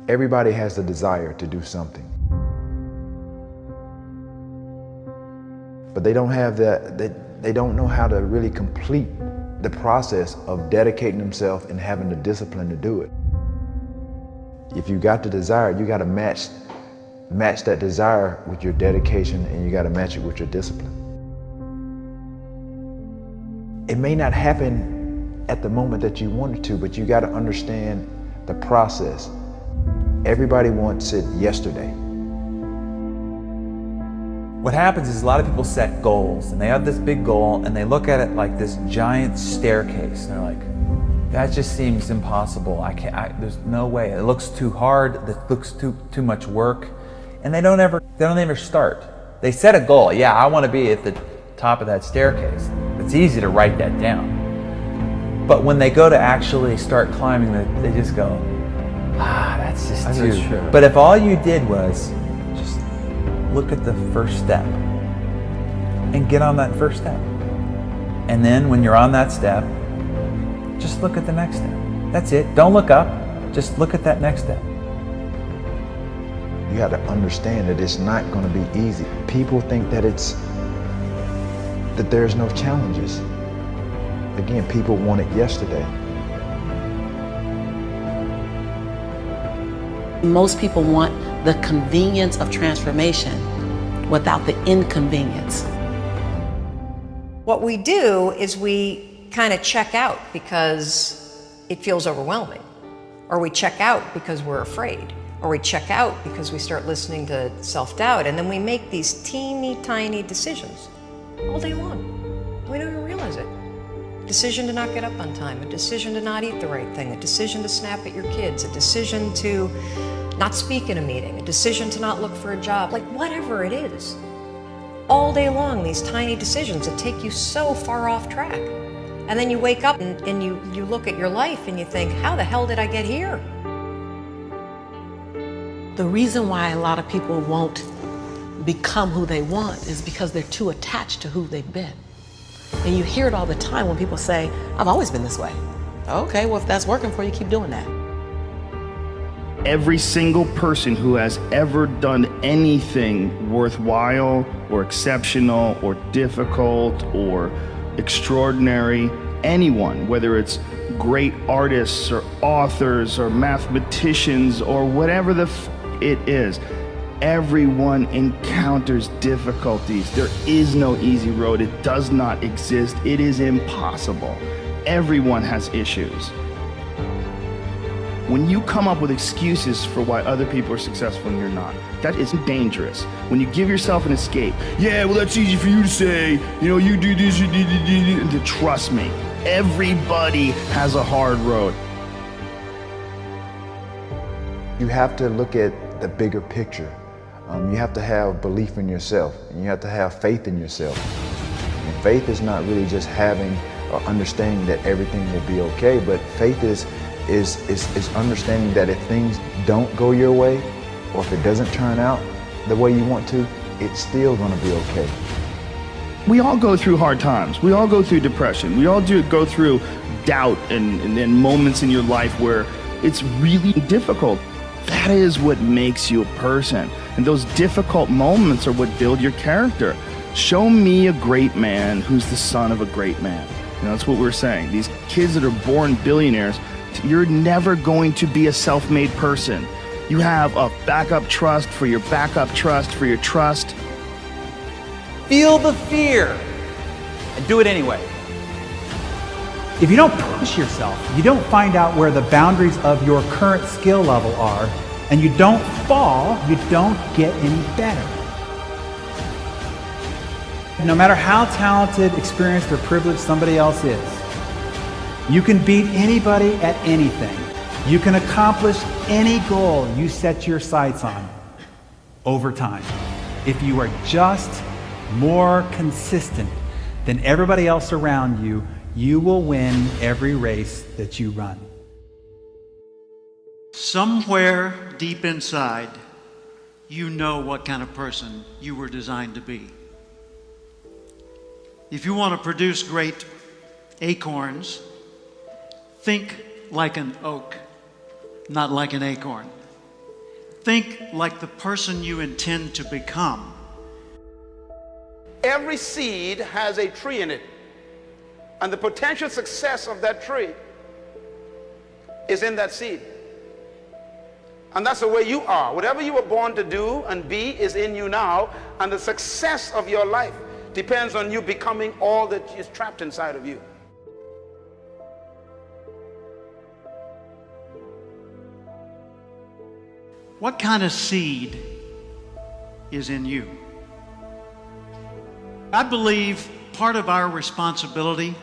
Everybody has the desire to do something, but they don't have that. They don't know how to really complete the process of dedicating themselves and having the discipline to do it. If you got the desire, you got to match that desire with your dedication, and you got to match it with your discipline. It may not happen at the moment that you want it to, but you got to understand the process. Everybody wants it yesterday. What happens is a lot of people set goals, and they have this big goal, and they look at it like this giant staircase. And they're like, that just seems impossible. There's no way. It looks too hard. It looks too much work. And they don't ever start. They set a goal. Yeah, I want to be at the top of that staircase. It's easy to write that down. But when they go to actually start climbing, they just go, that's just too. Sure. But if all you did was just look at the first step and get on that first step. And then when you're on that step, just look at the next step. That's it. Don't look up. Just look at that next step. You got to understand that it's not going to be easy. People think that there's no challenges. Again, people want it yesterday. Most people want the convenience of transformation without the inconvenience. What we do is we kind of check out because it feels overwhelming, or we check out because we're afraid, or we check out because we start listening to self-doubt, and then we make these teeny tiny decisions all day long. We don't even realize it. A decision to not get up on time, a decision to not eat the right thing, a decision to snap at your kids, a decision to not speak in a meeting, a decision to not look for a job, like whatever it is. All day long, these tiny decisions that take you so far off track. And then you wake up and you look at your life and you think, how the hell did I get here? The reason why a lot of people won't become who they want is because they're too attached to who they've been. And you hear it all the time when people say, I've always been this way. Okay, well, if that's working for you, keep doing that. Every single person who has ever done anything worthwhile or exceptional or difficult or extraordinary, anyone, whether it's great artists or authors or mathematicians or whatever it is, everyone encounters difficulties. There is no easy road. It does not exist. It is impossible. Everyone has issues. When you come up with excuses for why other people are successful and you're not, that is dangerous. When you give yourself an escape, yeah, well, that's easy for you to say, you do this, you do, and to trust me, everybody has a hard road. You have to look at the bigger picture. You have to have belief in yourself, and you have to have faith in yourself. And faith is not really just having or understanding that everything will be okay, but faith is understanding that if things don't go your way, or if it doesn't turn out the way you want to, it's still going to be okay. We all go through hard times. We all go through depression. We all go through doubt and moments in your life where it's really difficult. That is what makes you a person. And those difficult moments are what build your character. Show me a great man who's the son of a great man. That's what we're saying. These kids that are born billionaires, you're never going to be a self-made person. You have a backup trust for your backup trust for your trust. Feel the fear and do it anyway. If you don't push yourself, you don't find out where the boundaries of your current skill level are, and you don't fall, you don't get any better. No matter how talented, experienced, or privileged somebody else is, you can beat anybody at anything. You can accomplish any goal you set your sights on over time. If you are just more consistent than everybody else around you, you will win every race that you run. Somewhere deep inside, you know what kind of person you were designed to be. If you want to produce great acorns, think like an oak, not like an acorn. Think like the person you intend to become. Every seed has a tree in it, and the potential success of that tree is in that seed. And that's the way you are. Whatever you were born to do and be is in you now, and the success of your life depends on you becoming all that is trapped inside of you. What kind of seed is in you? I believe part of our responsibility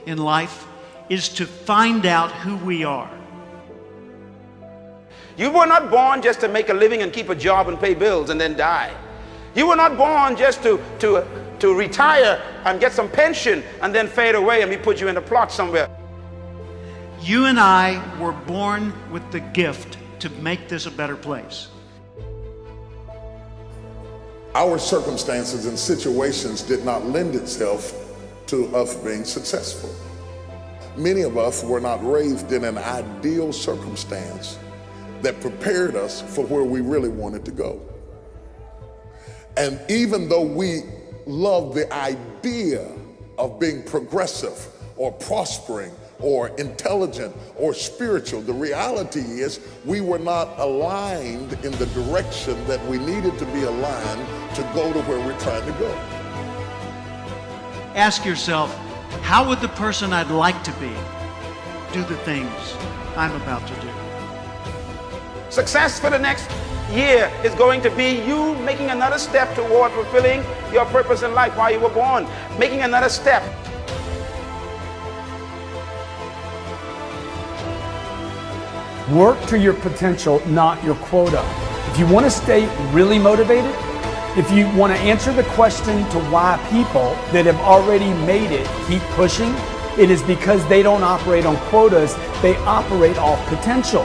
in life is to find out who we are. You were not born just to make a living and keep a job and pay bills and then die. You were not born just to retire and get some pension and then fade away and we put you in a plot somewhere. You and I were born with the gift to make this a better place. Our circumstances and situations did not lend itself to us being successful. Many of us were not raised in an ideal circumstance that prepared us for where we really wanted to go. And even though we love the idea of being progressive or prospering or intelligent or spiritual, the reality is we were not aligned in the direction that we needed to be aligned to go to where we're trying to go. Ask yourself, how would the person I'd like to be do the things I'm about to do? Success for the next year is going to be you making another step toward fulfilling your purpose in life while you were born, making another step. Work to your potential, not your quota. If you want to stay really motivated, if you want to answer the question to why people that have already made it keep pushing, it is because they don't operate on quotas, they operate off potential.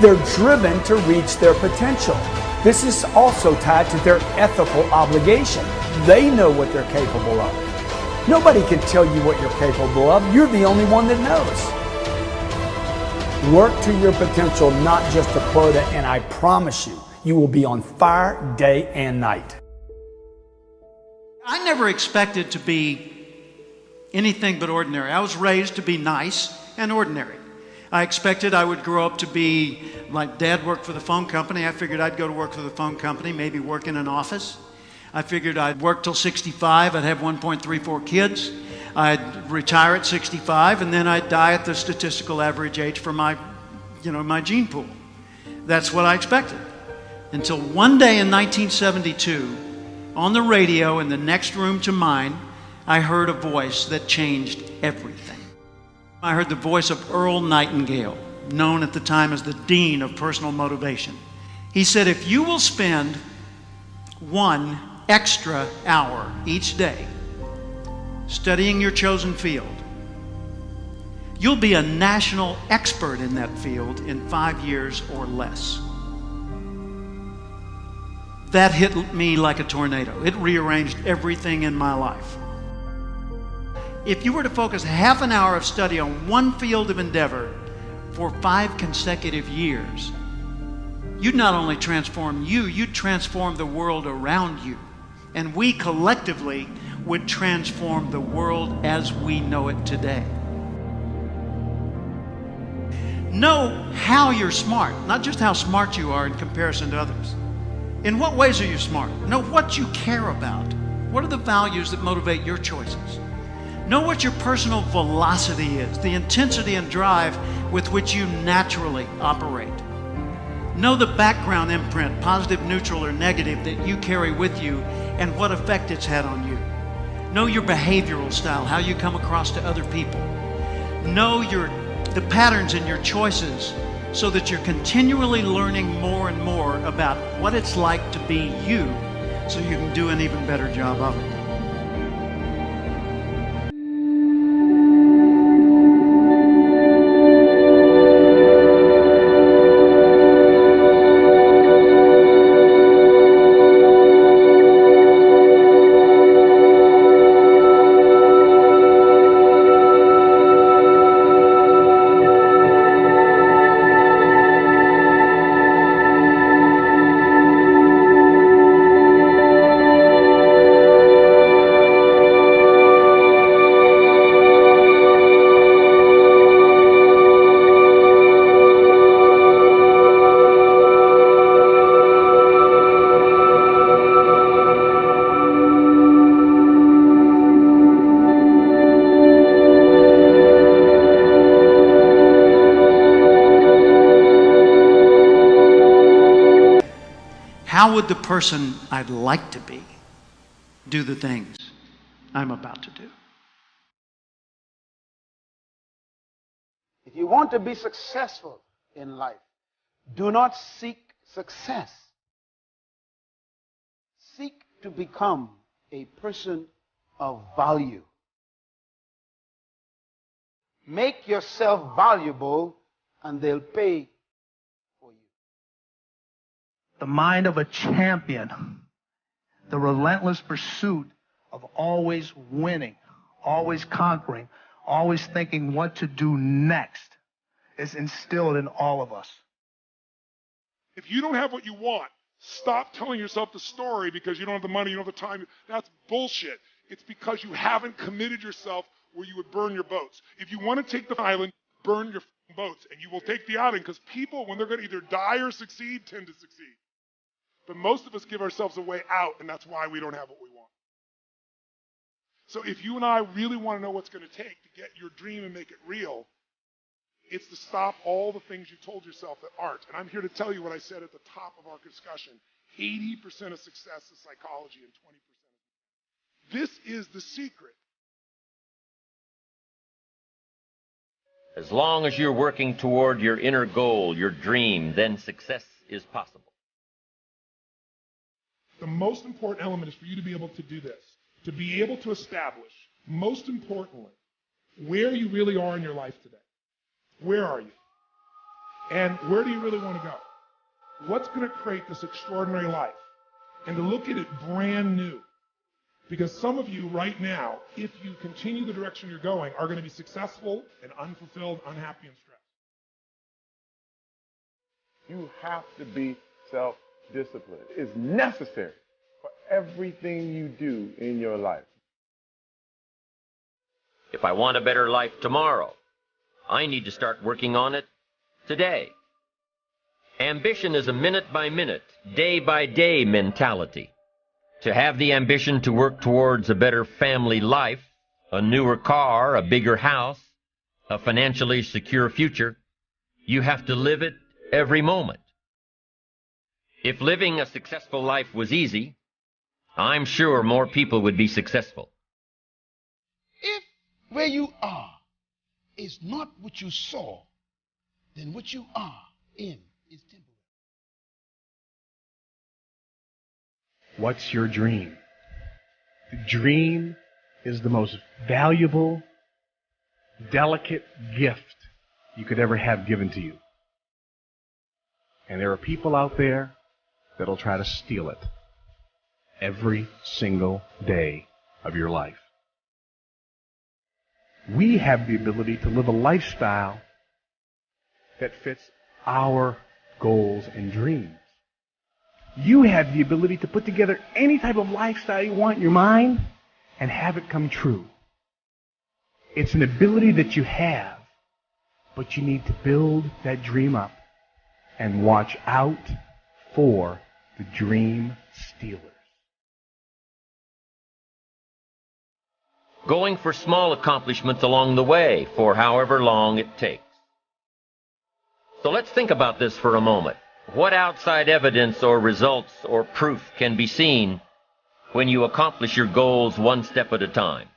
They're driven to reach their potential. This is also tied to their ethical obligation. They know what they're capable of. Nobody can tell you what you're capable of. You're the only one that knows. Work to your potential, not just a quota, and I promise you, you will be on fire day and night. I never expected to be anything but ordinary. I was raised to be nice and ordinary. I expected I would grow up to be like Dad worked for the phone company. I figured I'd go to work for the phone company, maybe work in an office. I figured I'd work till 65. I'd have 1.34 kids. I'd retire at 65, and then I'd die at the statistical average age for my gene pool. That's what I expected. Until one day in 1972, on the radio in the next room to mine, I heard a voice that changed everything. I heard the voice of Earl Nightingale, known at the time as the Dean of Personal Motivation. He said, if you will spend 1 extra hour each day studying your chosen field, you'll be a national expert in that field in 5 years or less. That hit me like a tornado. It rearranged everything in my life. If you were to focus half an hour of study on one field of endeavor for 5 consecutive years, you'd not only transform you, you'd transform the world around you. And we collectively would transform the world as we know it today. Know how you're smart, not just how smart you are in comparison to others. In what ways are you smart? Know what you care about. What are the values that motivate your choices? Know what your personal velocity is, the intensity and drive with which you naturally operate. Know the background imprint, positive, neutral, or negative, that you carry with you and what effect it's had on you. Know your behavioral style, how you come across to other people. Know the patterns in your choices so that you're continually learning more and more about what it's like to be you so you can do an even better job of it. How would the person I'd like to be do the things I'm about to do? If you want to be successful in life, do not seek success. Seek to become a person of value. Make yourself valuable and they'll pay for you. The mind of a champion, the relentless pursuit of always winning, always conquering, always thinking what to do next is instilled in all of us. If you don't have what you want, stop telling yourself the story because you don't have the money, you don't have the time. That's bullshit. It's because you haven't committed yourself where you would burn your boats. If you want to take the island, burn your boats, and you will take the island, because people, when they're going to either die or succeed, tend to succeed. But most of us give ourselves a way out, and that's why we don't have what we want. So if you and I really want to know what's going to take to get your dream and make it real, it's to stop all the things you told yourself that aren't. And I'm here to tell you what I said at the top of our discussion. 80% of success is psychology and 20% is. This is the secret. As long as you're working toward your inner goal, your dream, then success is possible. The most important element is for you to be able to do this, to be able to establish, most importantly, where you really are in your life today. Where are you? And where do you really want to go? What's going to create this extraordinary life? And to look at it brand new. Because some of you right now, if you continue the direction you're going, are going to be successful and unfulfilled, unhappy, and stressed. You have to be self-disciplined. It's necessary for everything you do in your life. If I want a better life tomorrow, I need to start working on it today. Ambition is a minute-by-minute, day-by-day mentality. To have the ambition to work towards a better family life, a newer car, a bigger house, a financially secure future, you have to live it every moment. If living a successful life was easy, I'm sure more people would be successful. If where you are is not what you saw, then what you are in is temporary. What's your dream? The dream is the most valuable, delicate gift you could ever have given to you. And there are people out there that'll try to steal it every single day of your life. We have the ability to live a lifestyle that fits our goals and dreams. You have the ability to put together any type of lifestyle you want in your mind and have it come true. It's an ability that you have, but you need to build that dream up and watch out for the dream stealers. Going for small accomplishments along the way for however long it takes. So let's think about this for a moment. What outside evidence or results or proof can be seen when you accomplish your goals one step at a time?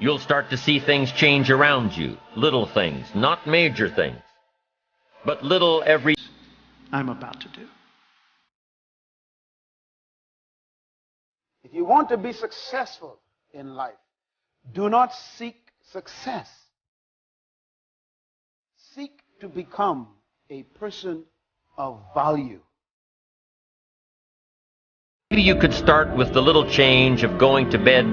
You'll start to see things change around you, little things, not major things, but little every I'm about to do. If you want to be successful in life, do not seek success. Seek to become a person of value. Maybe you could start with the little change of going to bed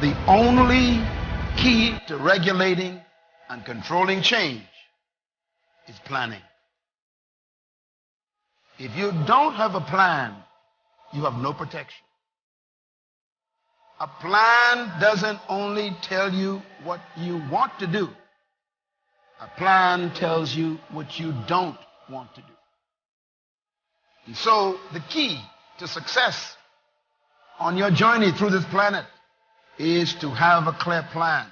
The only key to regulating and controlling change is planning. If you don't have a plan, you have no protection. A plan doesn't only tell you what you want to do. A plan tells you what you don't want to do. And so the key to success on your journey through this planet is to have a clear plan.